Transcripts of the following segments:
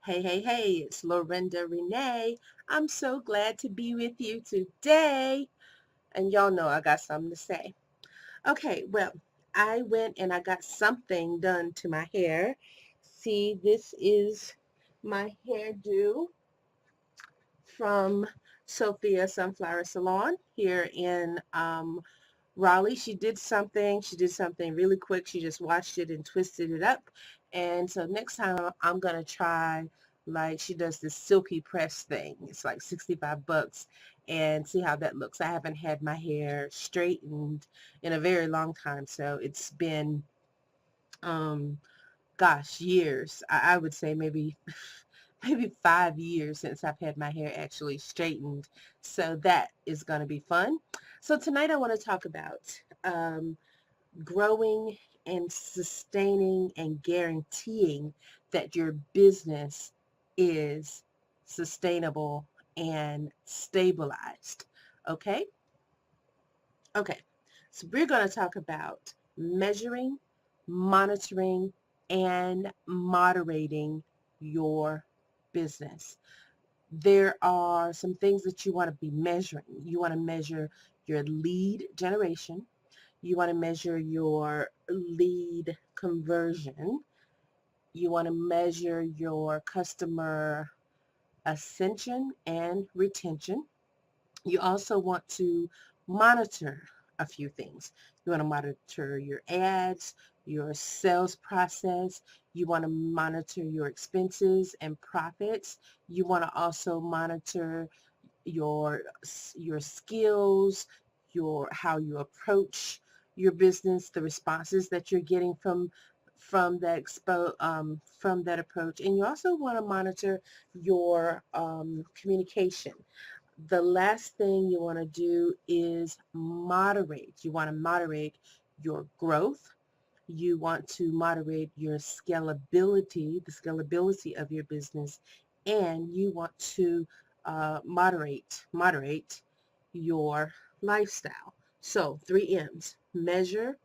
Hey, hey, hey, it's Lorrinda Renee. I'm so glad to be with you today. And y'all know I got something to say. Okay, well, I went and I got something done to my hair. See, this is my hairdo from Sophia Sunflower Salon here in Raleigh. She did something really quick. She just washed it and twisted it up. And so next time I'm gonna try, like, she does this silky press thing. It's like 65 bucks, and see how that looks. I haven't had my hair straightened in a very long time, so it's been um gosh, years. I would say maybe maybe 5 years since I've had my hair actually straightened. So that is going to be fun. So tonight I want to talk about um, growing and sustaining and guaranteeing that your business is sustainable and stabilized. Okay? Okay. So we're going to talk about measuring, monitoring, and moderating your business. There are some things that you want to be measuring. You want to measure your lead generation. You want to measure your lead conversion. You want to measure your customer ascension and retention. You also want to monitor a few things. You want to monitor your ads, your sales process. You want to monitor your expenses and profits. You want to also monitor your your skills, your how you approach your business, the responses that you're getting from that approach, and you also want to monitor your communication. The last thing you want to do is moderate. You want to moderate your growth. You want to moderate your scalability, the scalability of your business, and you want to moderate your lifestyle. So 3 M's: measure,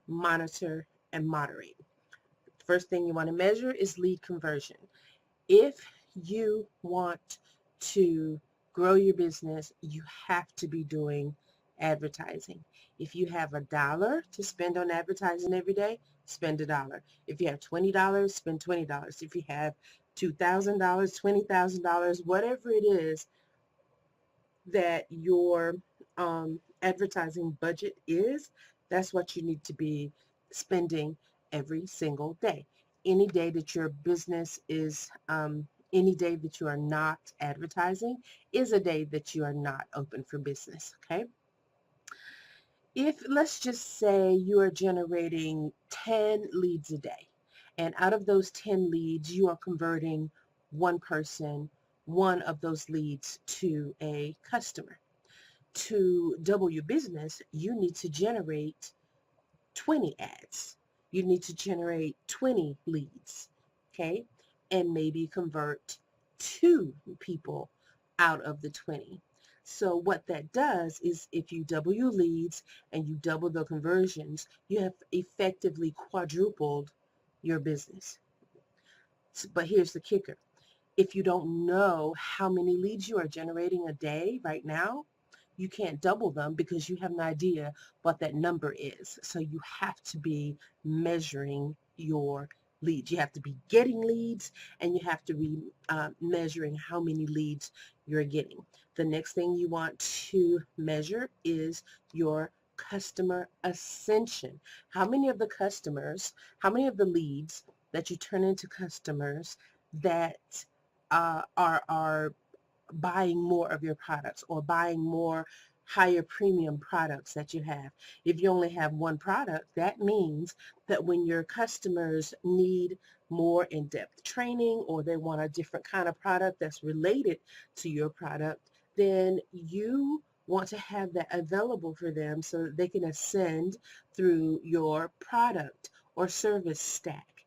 monitor, and moderate. First thing you want to measure is lead conversion. If you want to grow your business, you have to be doing advertising. If you have $1 to spend on advertising every day, spend $1. If you have $20, spend $20. If you have $2,000, $20,000, whatever it is that your advertising budget is, that's what you need to be spending every single day. Any day that your business is, any day that you are not advertising is a day that you are not open for business, okay? If, let's just say, you are generating 10 leads a day, and out of those 10 leads, you are converting one person, one of those leads to a customer. To double your business, you need to generate 20 ads. You need to generate 20 leads, okay? And maybe convert 2 people out of the 20. So what that does is, if you double your leads and you double the conversions, you have effectively quadrupled your business. But here's the kicker. If you don't know how many leads you are generating a day right now, you can't double them because you have no idea what that number is. So you have to be measuring your leads. You have to be getting leads, and you have to be measuring how many leads you're getting. The next thing you want to measure is your customer ascension. How many of the leads that you turn into customers that are buying more of your products or buying more higher premium products that you have. If you only have one product, that means that when your customers need more in-depth training, or they want a different kind of product that's related to your product, then you want to have that available for them so that they can ascend through your product or service stack.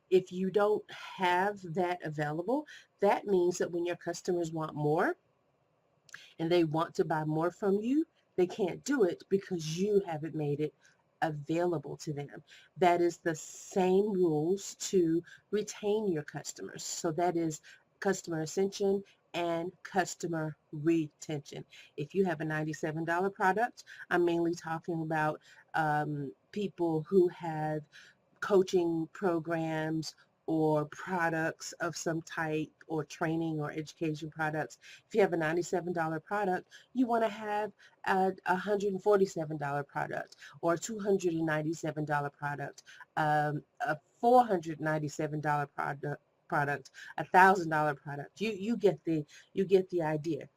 If you don't have that available, that means that when your customers want more and they want to buy more from you, they can't do it because you haven't made it available to them. That is the same rules to retain your customers. So that is customer ascension, and customer retention. If you have a $97 product, I'm mainly talking about people who have coaching programs or products of some type, or training or education products. If you have a $97 product, you want to have a $147 product, or a $297 product, a $497 product, $1,000 product. You get the idea.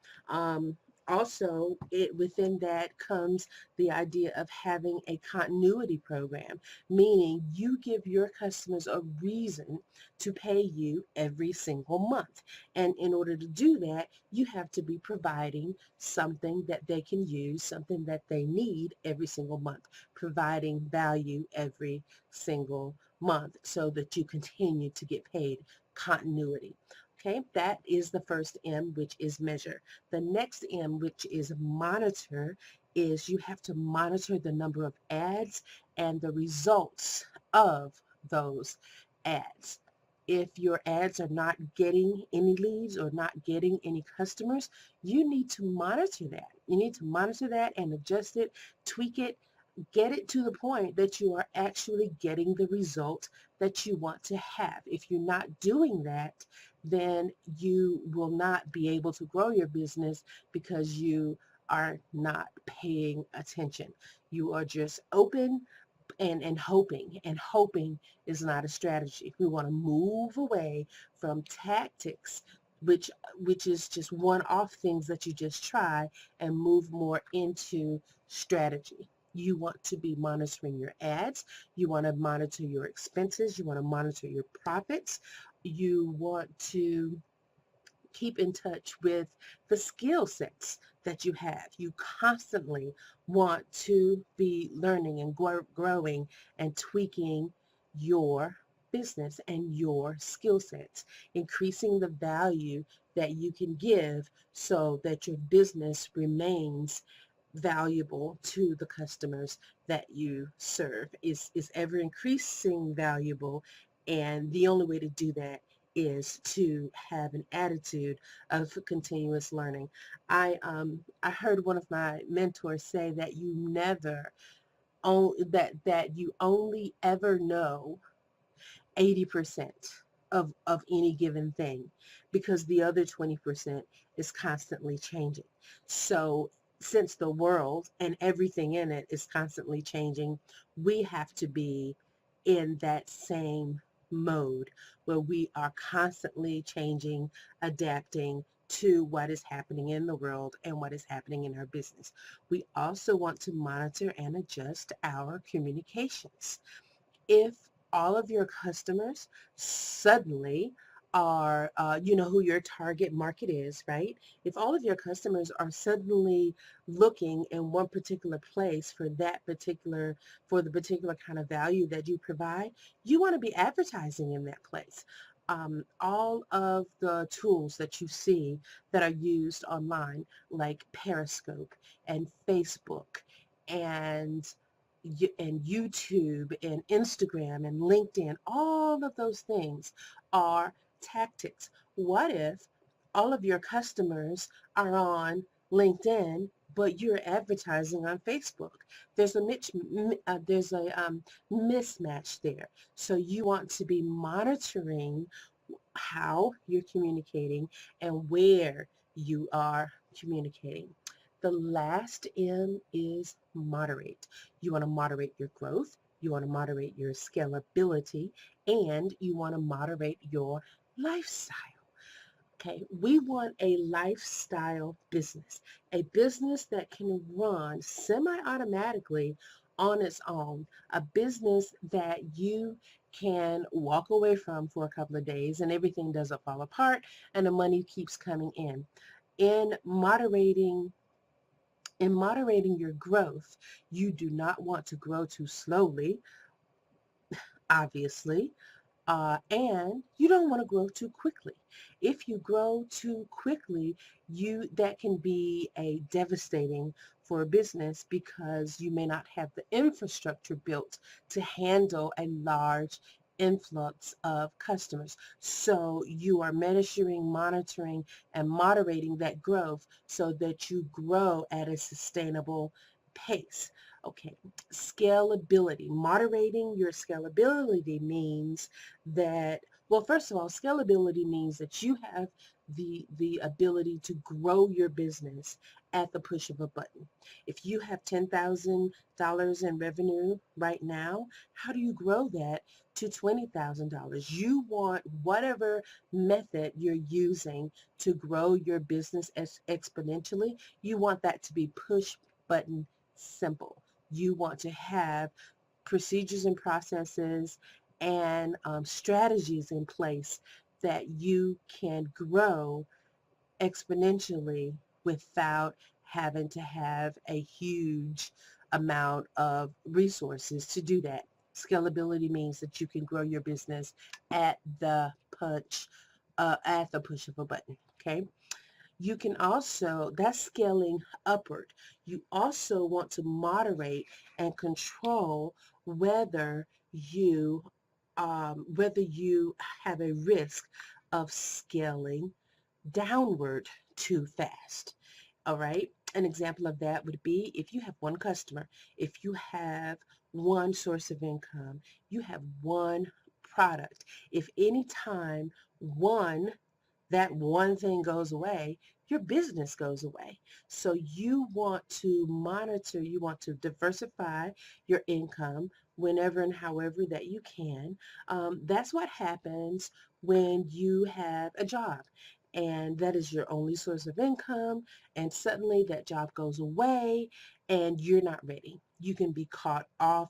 Also, within that comes the idea of having a continuity program, meaning you give your customers a reason to pay you every single month. And in order to do that, you have to be providing something that they can use, something that they need every single month, providing value every single month so that you continue to get paid. Continuity. Okay, that is the first M, which is measure. The next M, which is monitor, is you have to monitor the number of ads and the results of those ads. If your ads are not getting any leads or not getting any customers, you need to monitor that. You need to monitor that and adjust it, tweak it, get it to the point that you are actually getting the result that you want to have. If you're not doing that, then you will not be able to grow your business because you are not paying attention. You are just open and hoping, and hoping is not a strategy. We want to move away from tactics, which is just one-off things that you just try, and move more into strategy. You want to be monitoring your ads. You want to monitor your expenses. You want to monitor your profits. You want to keep in touch with the skill sets that you have. You constantly want to be learning and growing and tweaking your business and your skill sets, increasing the value that you can give so that your business remains valuable to the customers that you serve, is ever increasing valuable. And the only way to do that is to have an attitude of continuous learning. I heard one of my mentors say that you never that you only ever know 80% of any given thing, because the other 20% is constantly changing. So since the world and everything in it is constantly changing, we have to be in that same mode where we are constantly changing, adapting to what is happening in the world and what is happening in our business. We also want to monitor and adjust our communications. If all of your customers suddenly are, you know who your target market is, right? If all of your customers are suddenly looking in one particular place for the particular kind of value that you provide, you want to be advertising in that place. All of the tools that you see that are used online, like Periscope and Facebook and YouTube and Instagram and LinkedIn, all of those things are tactics. What if all of your customers are on LinkedIn, but you're advertising on Facebook? There's a mismatch there. So you want to be monitoring how you're communicating and where you are communicating. The last M is moderate. You want to moderate your growth, you want to moderate your scalability, and you want to moderate your lifestyle. Okay, we want a lifestyle business, a business that can run semi-automatically on its own, a business that you can walk away from for a couple of days and everything doesn't fall apart and the money keeps coming in. In moderating your growth, you do not want to grow too slowly, obviously, and you don't want to grow too quickly. If you grow too quickly, that can be a devastating for a business, because you may not have the infrastructure built to handle a large influx of customers. So you are measuring, monitoring, and moderating that growth so that you grow at a sustainable pace. Okay, scalability. Moderating your scalability means that, well, first of all, scalability means that you have the ability to grow your business at the push of a button. If you have $10,000 in revenue right now, how do you grow that to $20,000? You want whatever method you're using to grow your business exponentially, you want that to be push button simple. You want to have procedures and processes and strategies in place that you can grow exponentially without having to have a huge amount of resources to do that. Scalability means that you can grow your business at the at the push of a button. Okay. You can also, that's scaling upward. You also want to moderate and control whether you whether you have a risk of scaling downward too fast. All right. An example of that would be if you have one customer, if you have one source of income, you have one product. If any time that one thing goes away, your business goes away. So you want to monitor, you want to diversify your income whenever and however that you can. That's what happens when you have a job and that is your only source of income, and suddenly that job goes away and you're not ready. You can be caught off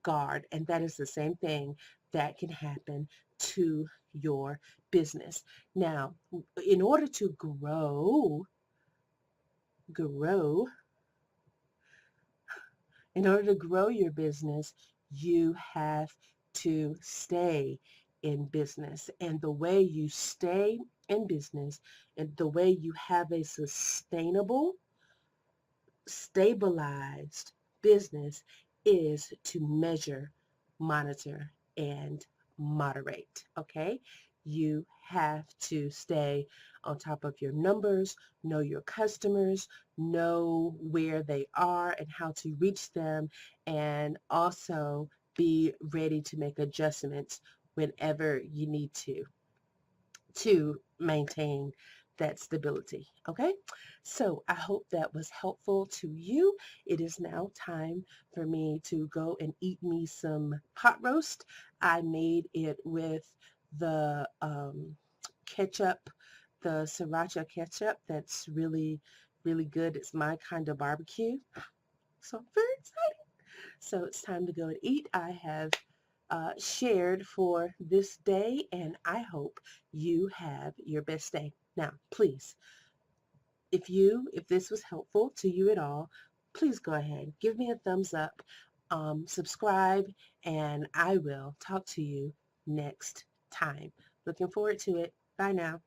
guard, and that is the same thing that can happen to your business. Now, in order to grow, in order to grow your business, you have to stay in business. And the way you stay in business and the way you have a sustainable, stabilized business is to measure, monitor, and moderate. Okay? You have to stay on top of your numbers, know your customers, know where they are and how to reach them, and also be ready to make adjustments whenever you need to maintain that stability. Okay, so I hope that was helpful to you. It is now time for me to go and eat me some pot roast. I made it with the ketchup, the sriracha ketchup. That's really, really good. It's my kind of barbecue. So I'm very excited. So it's time to go and eat. I have shared for this day, and I hope you have your best day. Now, please, if this was helpful to you at all, please go ahead, give me a thumbs up, subscribe, and I will talk to you next time. Looking forward to it. Bye now.